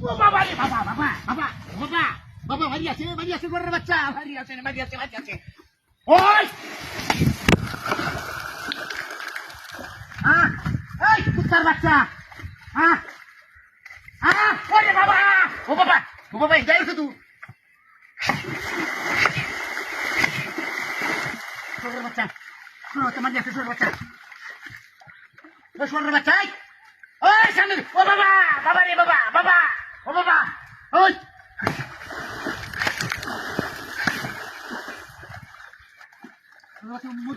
ও বাবা রে বাবা বাবা বাবা বাবা বাবা ভারী আছে ঘরের বাচ্চা ভারী আছে ওই এই কুত্তার বাচ্চা ওরে বাবা ও বাবা যাই তুই শোরের বাচ্চা শোরের বাচ্চা ওই সামনে ও বাবা রে বাবা ও বাবা ওই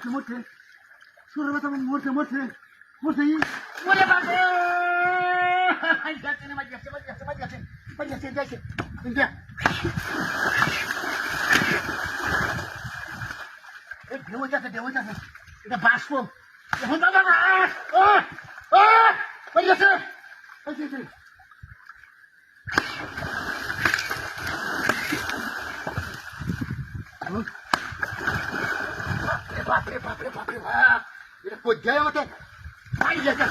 মরছে শোরের বাচ্চা মরছে ওরে বাবা যাচ্ছে ঢেউ যাচ্ছে এটা বাষ্প এখন বাবা যাচ্ছে বাপরে বাপ এটা কোথায় আমাকে পাই যাচ্ছে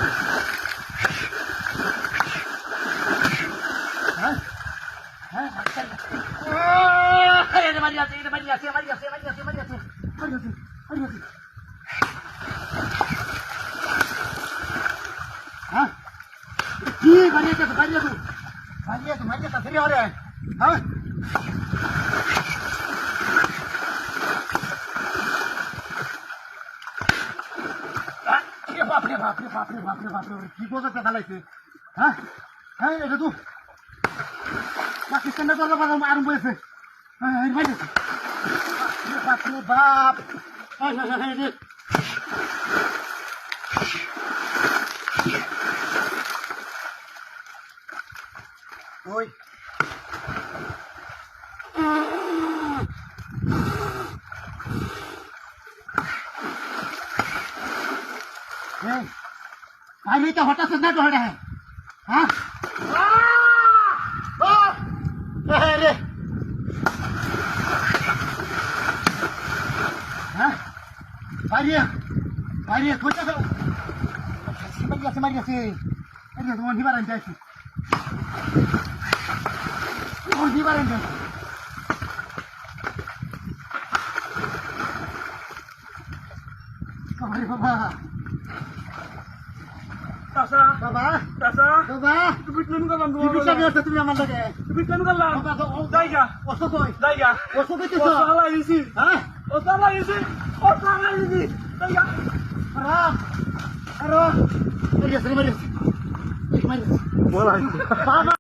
কি বাড়িয়েছে ফিরে হরে হ্যাঁ বাপরে কি বোঝাতে ফেলাইছে হ্যাঁ এটা তো পাকিস্তানের দরজা আরম্ভ হয়েছে বাপরে বাপ ওই भाई तो हटा से ना तो हटा है हाँ अरे हाँ भाई कुछ तो समझ गया अरे तुम निवारण जाए निवारण जाए अरे बाबा বাবা তুমি কেন করলাম তুমি আমার লাগে তুমি কেন করলাম জায়গা ওসব জায়গা ওসব দিতেছ লাগাইছি হ্যাঁ ওসব লাগাইছি জায়গা আরে আরে মারিস বাবা